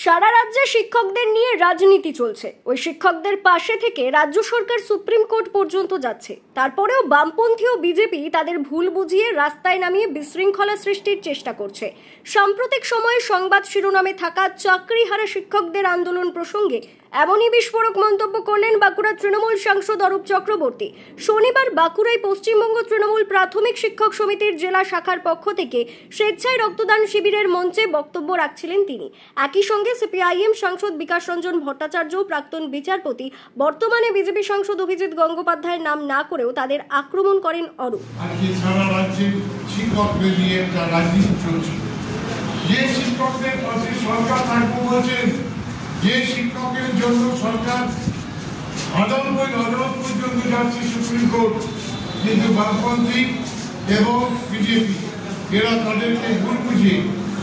সারা রাজ্যে শিক্ষকদের নিয়ে রাজনীতি চলছে। ওই শিক্ষকদের পাশে থেকে রাজ্য সরকার সুপ্রিম কোর্ট পর্যন্ত যাচ্ছে। তারপরেও বামপন্থী ও বিজেপি তাদের ভুল বুঝিয়ে রাস্তায় নামিয়ে বিশৃঙ্খলা সৃষ্টির চেষ্টা করছে। সাম্প্রতিক সময়ে সংবাদ শিরোনামে থাকা চাকরিহারা শিক্ষকদের আন্দোলন প্রসঙ্গে এমনই বিস্ফোরক মন্তব্য করলেন বাঁকুড়া তৃণমূল সাংসদ অরূপ চক্রবর্তী। শনিবার বাঁকুড়ায় পশ্চিমবঙ্গ তৃণমূল প্রাথমিক শিক্ষক সমিতির জেলা শাখার পক্ষ থেকে স্বেচ্ছায় রক্তদান শিবিরের মঞ্চে বক্তব্য রাখছিলেন তিনি। একই সঙ্গে সিপিআইএম সাংসদ বিকাশ রঞ্জন ভট্টাচার্য, প্রাক্তন বিচারপতি, বর্তমানে বিজেপি সাংসদ অভিজিৎ গঙ্গোপাধ্যায়ের নাম না করেও তাদের আক্রমণ করেন অরূপ। আজকে সারা রাজ্যে শিক্ষকদের নিয়ে একটা রাজনীতি চলছে। যে শিক্ষকদের পাশে সরকার থাকবে বলছেন, যে শিক্ষকের জন্য সরকার আদালত পর্যন্ত যাচ্ছে সুপ্রিম কোর্ট, কিন্তু বামপন্থী এবং বিজেপি এরা তাদেরকে ভুল বুঝে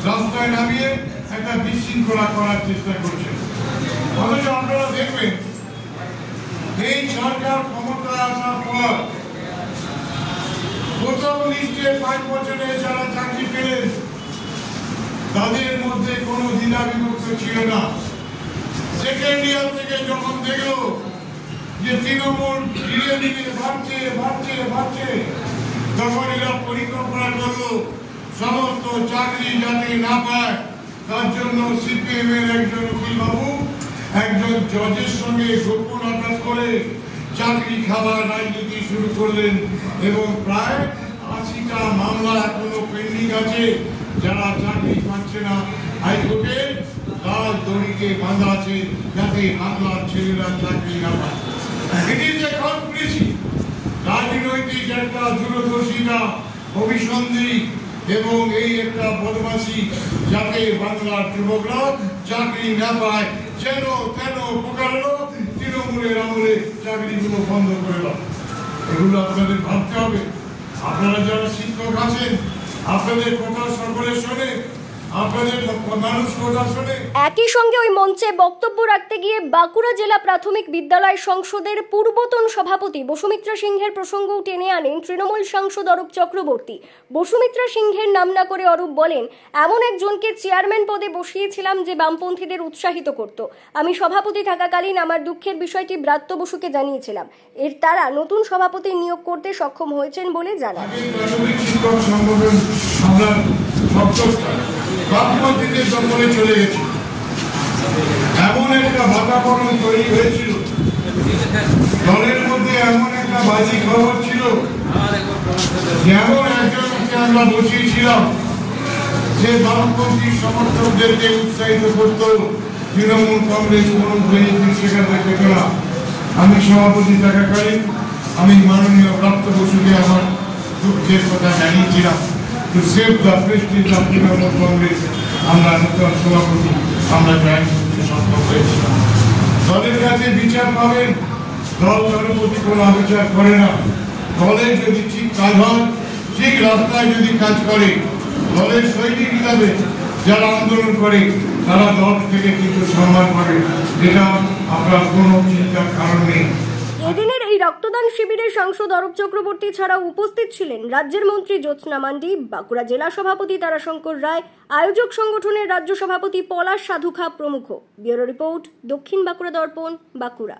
রাস্তায় নামিয়ে একটা বিশৃঙ্খলা করার চেষ্টা করছে। অথচ আপনারা দেখবেন এই সরকার ক্ষমতায় আসার পর প্রথম লিস্টে 5 বছরে যারা চাকরি পেলেন তাদের মধ্যে কোনো দ্বিধা বিভক্ত ছিল না। সেকেন্ড ইয়ার থেকে যখন দেখলো যে তৃণমূল ধীরে ধীরে বাড়ছে, তখন এরা পরিকল্পনা করলো সমস্ত চাকরি যাতে না পায় তার জন্য সিপিএম এর একজন উকিল বাবু একজন জজের সঙ্গে গোপন আঘাত করে চাকরি খাওয়ার রাজনীতি শুরু করলেন এবং প্রায় 80টা মামলা এখনো পেন্ডিং আছে। যারা চাকরি পাচ্ছে না হাইকোর্টে লাল দড়িতে বাঁধা আছে যাতে বাংলার ছেলেরা চাকরি না পায়। এটি যে কনস্পিরেসি, রাজনৈতিক একটা দূরদর্শিতা, অভিসন্ধি এবং এই একটা বদমাশি যাতে বাংলার যুবকরা চাকরি না পায়। যেন তেন প্রকারণ তৃণমূলের আমলে চাকরিগুলো বন্ধ করে দাও। এগুলো আপনাদের ভাবতে হবে। আপনারা যারা শিক্ষক আছেন আপনাদের কথা সকলে শোনে, আপনাদের মানুষ কথা শোনে। একই সঙ্গে ওই মঞ্চে বক্তব্য রাখতে গিয়ে বাঁকুড়া জেলা প্রাথমিক বিদ্যালয় সংসদের পূর্বতন সভাপতি বসুমিত্রা সিংহের প্রসঙ্গ টেনে আনেন তৃণমূল সাংসদ অরূপ চক্রবর্তী। বসুমিত্রা সিংহের নাম না করে অরূপ বলেন, এমন একজনকে চেয়ারম্যান পদে বসিয়েছিলাম যে বামপন্থীদের উৎসাহিত করত। আমি সভাপতি থাকাকালীন আমার দুঃখের বিষয়টি ব্রাত্য বসুকে জানিয়েছিলাম। এর তারা নতুন সভাপতি নিয়োগ করতে সক্ষম হয়েছেন বলে জানান। বামপন্থীদের দখলে চলে গেছে, এমন একটা বাতাবরণ তৈরি হয়েছিল, দলের মধ্যে এমন একটা বাজি খবর ছিল, যেমন একজনকে আমরা বসিয়েছিলাম যে বামপন্থী সমর্থকদেরকে উৎসাহিত করত। তৃণমূল কংগ্রেস কোনো বেনিফিট সেখানে পেত না। আমি সভাপতি থাকাকালীন আমি মাননীয় প্রাপ্ত বসুকে আমার দুঃখের কথা জানিয়েছিলাম। To save the prestige of Trinamool Congress, আমরা নতুন সভাপতি আমরা জয়েন করতে সক্ষম হয়েছি। দলের কাছে বিচার পাবেন, দল দলের প্রতি কোনো অবিচার করে না। দলে যদি ঠিক কাজ হয়, ঠিক রাস্তায় যদি কাজ করে, দলের সৈনিক হিসাবে যারা আন্দোলন করে তারা দল থেকে কিন্তু সম্মান পাবে, যেটা আপনার কোনো চিন্তার কারণ নেই। এদিনের এই রক্তদান শিবিরে সাংসদ অরূপ চক্রবর্তী ছাড়াও উপস্থিত ছিলেন রাজ্যের মন্ত্রী জ্যোৎস্না মান্ডি, বাঁকুড়া জেলা সভাপতি তারাশঙ্কর রায়, আয়োজক সংগঠনের রাজ্য সভাপতি পলাশ সাধুখা প্রমুখ। ব্যুরো রিপোর্ট, দক্ষিণ বাঁকুড়া দর্পণ, বাঁকুড়া।